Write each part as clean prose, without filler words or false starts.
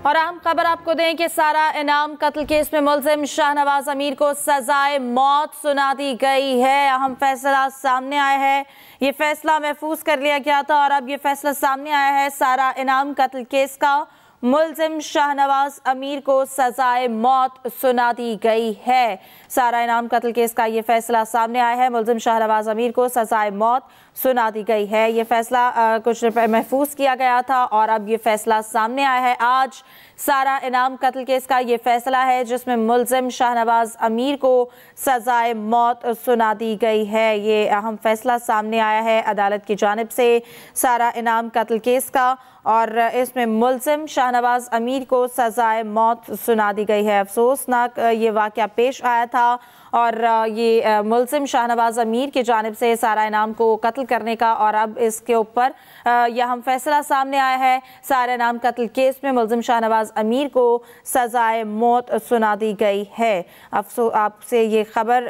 और अहम खबर आपको दें कि सारा इनाम कत्ल केस में मुलजिम शाहनवाज अमीर को सजाए मौत सुना दी गई है। अहम फैसला सामने आया है। ये फैसला महफूज कर लिया गया था और अब ये फैसला सामने आया है। सारा इनाम कत्ल केस का मुलजिम शाहनवाज अमीर को सजाए मौत सुना दी गई है। सारा इनाम कत्ल केस का ये फैसला सामने आया है। मुलजिम शाहनवाज अमीर को सजाए मौत सुना दी गई है। ये फैसला कुछ महफूज किया गया था और अब ये फैसला सामने आया है। आज सारा इनाम कत्ल केस का ये फैसला है जिसमें मुलजिम शाहनवाज अमीर को सजाए मौत सुना दी गई है। ये अहम फैसला सामने आया है अदालत की जानिब से सारा इनाम कत्ल केस का और इसमें मुलजिम शाहनवाज अमीर को सजाए मौत सुना दी गई है। अफसोसनाक ये वाक़या पेश आया था और ये मुलजिम शाहनवाज अमीर की जानिब से सारा इनाम को कत्ल करने का और अब इसके ऊपर यह हम फैसला सामने आया है। सारा इनाम कत्ल केस में मुलजिम शाहनवाज अमीर को सजाए मौत सुना दी गई है। आपसे ये खबर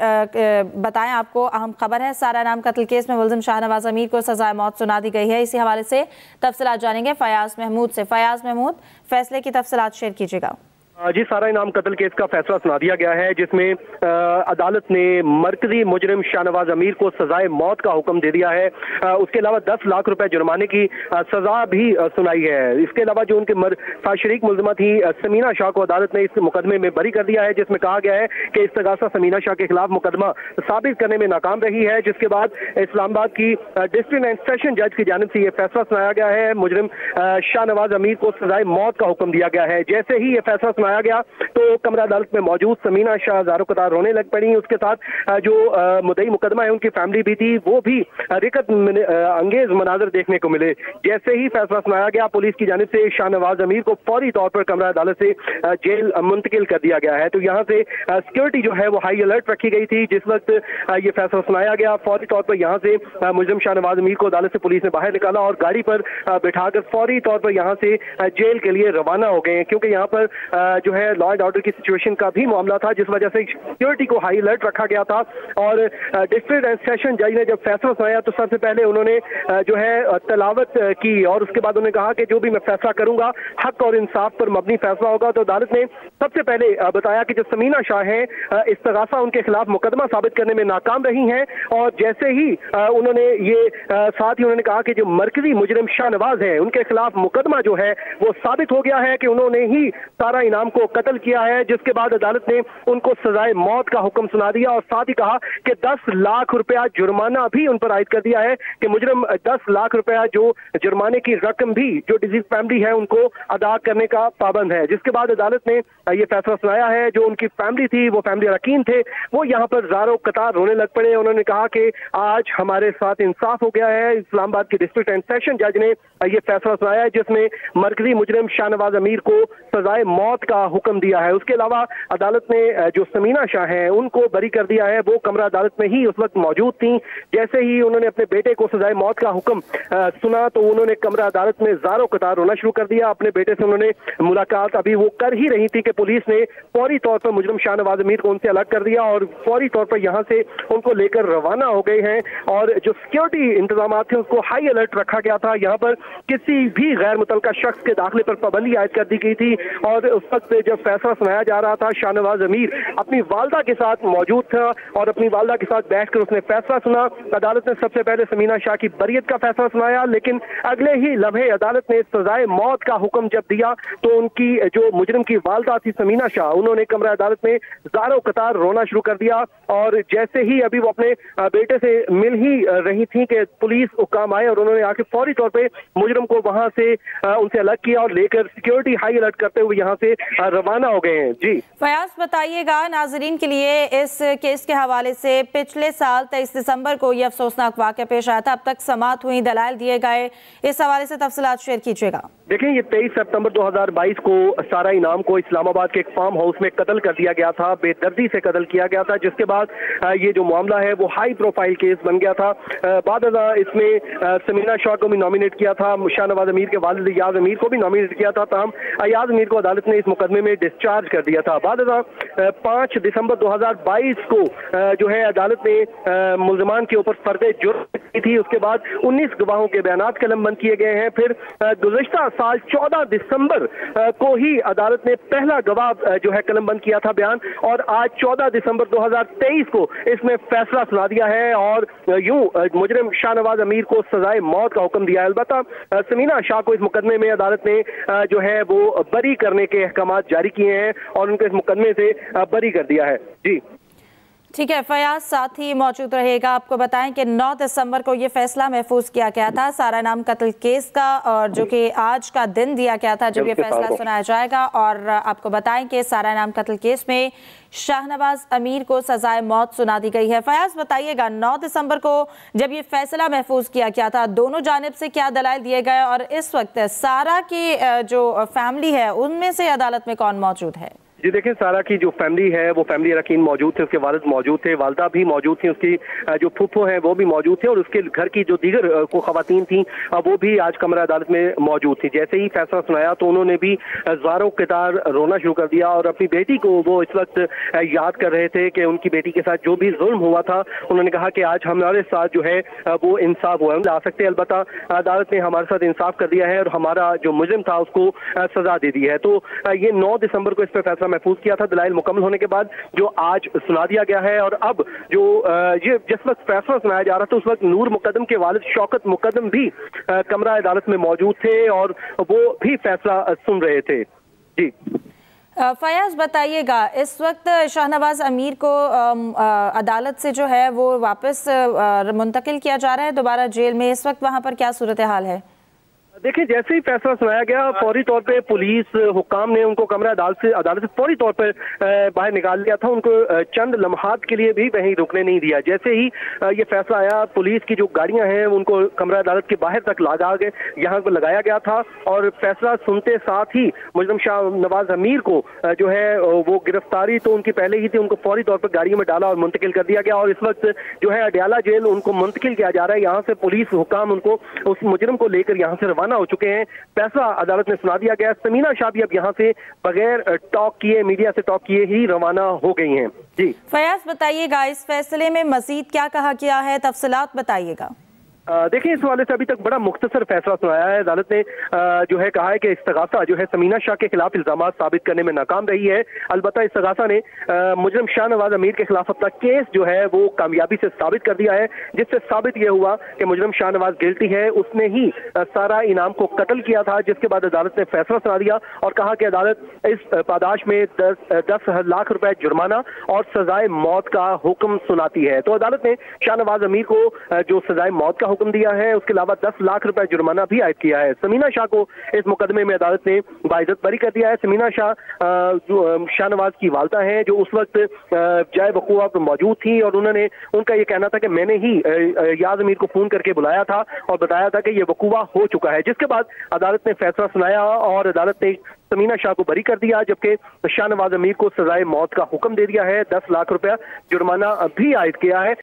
बताएं, आपको अहम खबर है। सारा इनाम कत्ल केस में मुलजिम शाहनवाज अमीर को सजाए मौत सुना दी गई है। इसी हवाले से तफसीलात जानेंगे फयाज महमूद से। फयाज महमूद, फैसले की तफसीलात शेयर कीजिएगा। जी, सारा इनाम कत्ल केस का फैसला सुना दिया गया है जिसमें अदालत ने मरकजी मुजरिम शाहनवाज अमीर को सजाए मौत का हुक्म दे दिया है। उसके अलावा 10 लाख रुपए जुर्माने की सजा भी सुनाई है। इसके अलावा जो उनके शरीक मुलजिमा थी समीना शाह को अदालत ने इस मुकदमे में बरी कर दिया है जिसमें कहा गया है कि इस्तगासा समीना शाह के खिलाफ मुकदमा साबित करने में नाकाम रही है। जिसके बाद इस्लामाबाद की डिस्ट्रिक्ट एंड सेशन जज की जानिब से यह फैसला सुनाया गया है। मुजरिम शाहनवाज अमीर को सजाए मौत का हुक्म दिया गया है। जैसे ही यह फैसला आया गया तो कमरा अदालत में मौजूद समीना शाह ज़ारो कतार रोने लग पड़ी। उसके साथ जो मुद्दई मुकदमा है उनकी फैमिली भी थी, वो भी रिकत अंगेज मनाजर देखने को मिले। जैसे ही फैसला सुनाया गया पुलिस की जानिब से शाहनवाज अमीर को फौरी तौर पर कमरा अदालत से जेल मुंतकिल कर दिया गया है। तो यहाँ से सिक्योरिटी जो है वो हाई अलर्ट रखी गई थी। जिस वक्त ये फैसला सुनाया गया फौरी तौर पर यहाँ से मुलजिम शाहनवाज अमीर को अदालत से पुलिस ने बाहर निकाला और गाड़ी पर बिठाकर फौरी तौर पर यहाँ से जेल के लिए रवाना हो गए, क्योंकि यहाँ पर जो है लॉ एंड ऑर्डर की सिचुएशन का भी मामला था जिस वजह से सिक्योरिटी को हाई अलर्ट रखा गया था। और डिस्ट्रिक्ट एंड सेशन जज ने जब फैसला सुनाया तो सबसे पहले उन्होंने जो है तलावत की और उसके बाद उन्होंने कहा कि जो भी मैं फैसला करूंगा हक और इंसाफ पर मबनी फैसला होगा। तो अदालत ने सबसे पहले बताया कि जो समीना शाह है इस्तगासा उनके खिलाफ मुकदमा साबित करने में नाकाम रही हैं और जैसे ही उन्होंने ये साथ ही उन्होंने कहा कि जो मरकजी मुजरिम शाहनवाज है उनके खिलाफ मुकदमा जो है वो साबित हो गया है कि उन्होंने ही सारा इनाम को कत्ल किया है। जिसके बाद अदालत ने उनको सजाए मौत का हुक्म सुना दिया और साथ ही कहा कि 10 लाख रुपया जुर्माना भी उन पर आयद कर दिया है कि मुजरिम 10 लाख रुपया जो जुर्माने की रकम भी जो डिजीज फैमिली है उनको अदा करने का पाबंद है। जिसके बाद अदालत ने यह फैसला सुनाया है जो उनकी फैमिली थी वो फैमिली अरकीन थे वो यहाँ पर ज़ारो कतार रोने लग पड़े। उन्होंने कहा कि आज हमारे साथ इंसाफ हो गया है। इस्लामाबाद की डिस्ट्रिक्ट एंड सेशन जज ने यह फैसला सुनाया है जिसमें मरकजी मुजरिम शाहनवाज अमीर को सजाए मौत का हुक्म दिया है। उसके अलावा अदालत ने जो समीना शाह हैं उनको बरी कर दिया है। वो कमरा अदालत में ही उस वक्त मौजूद थी। जैसे ही उन्होंने अपने बेटे को सजाए मौत का हुक्म सुना तो उन्होंने कमरा अदालत में ज़ारो कतार रोना शुरू कर दिया। अपने बेटे से उन्होंने मुलाकात अभी वो कर ही रही थी कि पुलिस ने फौरी तौर पर मुजरिम शाहनवाज अमीर को उनसे अलग कर दिया और फौरी तौर पर यहाँ से उनको लेकर रवाना हो गए हैं। और जो सिक्योरिटी इंतजाम थे उसको हाई अलर्ट रखा गया था। यहाँ पर किसी भी गैर मुतल्लका शख्स के दाखिले पर पाबंदी आयद कर दी गई थी। और उस वक्त जब फैसला सुनाया जा रहा था शाहनवाज अमीर अपनी वालदा के साथ मौजूद था और अपनी वालदा के साथ बैठकर उसने फैसला सुना। अदालत ने सबसे पहले समीना शाह की बरियत का फैसला सुनाया लेकिन अगले ही लम्हे अदालत ने सजाए मौत का हुक्म जब दिया तो उनकी जो मुजरिम की वालदा थी समीना शाह उन्होंने कमरा अदालत में ज़ारो कतार रोना शुरू कर दिया। और जैसे ही अभी वो अपने बेटे से मिल ही रही थी कि पुलिस हुक्म आए और उन्होंने आके फौरी तौर पर मुजरिम को वहां से उनसे अलग किया और लेकर सिक्योरिटी हाई अलर्ट करते हुए यहाँ से रवाना हो गए हैं। जी फयाज, बताइएगा नाजरीन के लिए इस केस के हवाले से पिछले साल 23 दिसंबर को यह अफसोसनाक वाक़या पेश आया था। अब तक समाअत हुई, दलाइल दिए गए, इस हवाले से तफसीलात शेयर कीजिएगा। देखिए, ये 23 सितंबर 2022 को सारा इनाम को इस्लामाबाद के एक फार्म हाउस में कत्ल कर दिया गया था। बेदर्दी से कत्ल किया गया था जिसके बाद ये जो मामला है वो हाई प्रोफाइल केस बन गया था। बाद इसमें समीना शाह को भी नॉमिनेट किया था, शाहनवाज अमीर के वालिद अयाज अमीर को भी नॉमिनेट किया था। तमाम अयाज अमीर को अदालत ने इस मुकदमे में डिस्चार्ज कर दिया था। बाद 5 दिसंबर 2022 को जो है अदालत ने मुल्ज़िमान के ऊपर फर्दे जुर्म की थी। उसके बाद 19 गवाहों के बयानात कलमबंद किए गए हैं। फिर गुज़िश्ता साल 14 दिसंबर को ही अदालत ने पहला गवाह जो है कलमबंद किया था बयान, और आज 14 दिसंबर 2023 को इसमें फैसला सुना दिया है और यूं मुजरिम शाहनवाज अमीर को सजाए मौत का हुक्म दिया है। अलबत्ता समीना शाह को इस मुकदमे में अदालत ने जो है वो बरी करने के अहकाम जारी किए हैं और उनको इस मुकदमे से बरी कर दिया है। जी ठीक है, फयाज साथ ही मौजूद रहेगा। आपको बताएं कि 9 दिसंबर को ये फैसला महफूज किया गया था सारा इनाम कत्ल केस का, और जो कि आज का दिन दिया गया था जब ये फैसला सुनाया जाएगा। और आपको बताएं कि सारा इनाम कत्ल केस में शाहनवाज अमीर को सजाए मौत सुना दी गई है। फयाज बताइएगा, 9 दिसंबर को जब ये फैसला महफूज किया गया था, दोनों जानिब से क्या दलाइल दिए गए और इस वक्त सारा की जो फैमिली है उनमें से अदालत में कौन मौजूद है? जी देखिए, सारा की जो फैमिली है वो फैमिली अरकान मौजूद थे, उसके वालिद मौजूद थे, वालदा भी मौजूद थी, उसकी जो फूफो हैं वो भी मौजूद थे और उसके घर की जो दीगर को खवातीन थी वो भी आज कमरा अदालत में मौजूद थी। जैसे ही फैसला सुनाया तो उन्होंने भी ज़ारों कतार रोना शुरू कर दिया और अपनी बेटी को वो इस वक्त याद कर रहे थे कि उनकी बेटी के साथ जो भी जुल्म हुआ था, उन्होंने कहा कि आज हमारे साथ जो है वो इंसाफ हुआ, हम ला सकते हैं। अलबत्ता अदालत ने हमारे साथ इंसाफ कर दिया है और हमारा जो मुजरिम था उसको सजा दे दी है। तो ये 9 दिसंबर को इस पर फैसला महफूज किया था। दलाइल मुकम्मल होने के बाद जो आज सुना दिया गया है, और अब जो ये जिस वक्त फैसला सुनाया जा रहा था उस वक्त नूर मुकद्दम के वालिद शौकत मुकद्दम भी कमरा अदालत में मौजूद थे और वो भी फैसला सुन रहे थे। जी फयाज बताइएगा, इस वक्त शाहनवाज अमीर को अदालत से जो है वो वापस मुंतकिल किया जा रहा है दोबारा जेल में, इस वक्त वहां पर क्या सूरत हाल है? देखिए, जैसे ही फैसला सुनाया गया फौरी तौर पे पुलिस हुक्काम ने उनको कमरा अदालत से फौरी तौर पर बाहर निकाल लिया था। उनको चंद लम्हात के लिए भी वहीं रुकने नहीं दिया। जैसे ही ये फैसला आया, पुलिस की जो गाड़ियां हैं उनको कमरा अदालत के बाहर तक यहाँ पर लगाया गया था और फैसला सुनते साथ ही मुजरिम शाहनवाज अमीर को जो है वो गिरफ्तारी तो उनकी पहले ही थी, उनको फौरी तौर पर गाड़ियों में डाला और मुंतकिल कर दिया गया और इस वक्त जो है अडयाला जेल उनको मुंतकिल किया जा रहा है। यहाँ से पुलिस हुक्काम उनको उस मुजरिम को लेकर यहाँ से रवाना हो चुके हैं। फैसला अदालत ने सुना दिया गया। समीना शाह भी अब यहाँ से बगैर टॉक किए, मीडिया से टॉक किए ही रवाना हो गई हैं। जी फयाज बताइएगा, इस फैसले में मजीद क्या कहा गया है, तफसीलात बताइएगा। देखिए, इस वाले से अभी तक बड़ा मुख्तसर फैसला सुनाया है। अदालत ने जो है कहा है कि इस्तगासा जो है समीना शाह के खिलाफ इल्जामात साबित करने में नाकाम रही है। अलबत्ता इस्तगासा ने मुजरिम शाहनवाज अमीर के खिलाफ अपना केस जो है वो कामयाबी से साबित कर दिया है, जिससे साबित यह हुआ कि मुजरिम शाहनवाज गिल्टी है, उसने ही सारा इनाम को कत्ल किया था। जिसके बाद अदालत ने फैसला सुना दिया और कहा कि अदालत इस पादाश में 10 लाख रुपए जुर्माना और सजाए मौत का हुक्म सुनाती है। तो अदालत ने शाहनवाज अमीर को जो सजाए मौत का हुक्म दिया है, उसके अलावा 10 लाख रुपए जुर्माना भी आयद किया है। समीना शाह को इस मुकदमे में अदालत ने बाइज्जत बरी कर दिया है। समीना शाह शाहनवाज की वालदा है जो उस वक्त जाए वकूआ पर मौजूद थी और उनका ये कहना था कि मैंने ही याज अमीर को फोन करके बुलाया था और बताया था कि ये वकूआ हो चुका है। जिसके बाद अदालत ने फैसला सुनाया और अदालत ने समीना शाह को बरी कर दिया, जबकि शाहनवाज अमीर को सजाए मौत का हुक्म दे दिया है। 10 लाख रुपया जुर्माना भी आयद किया है।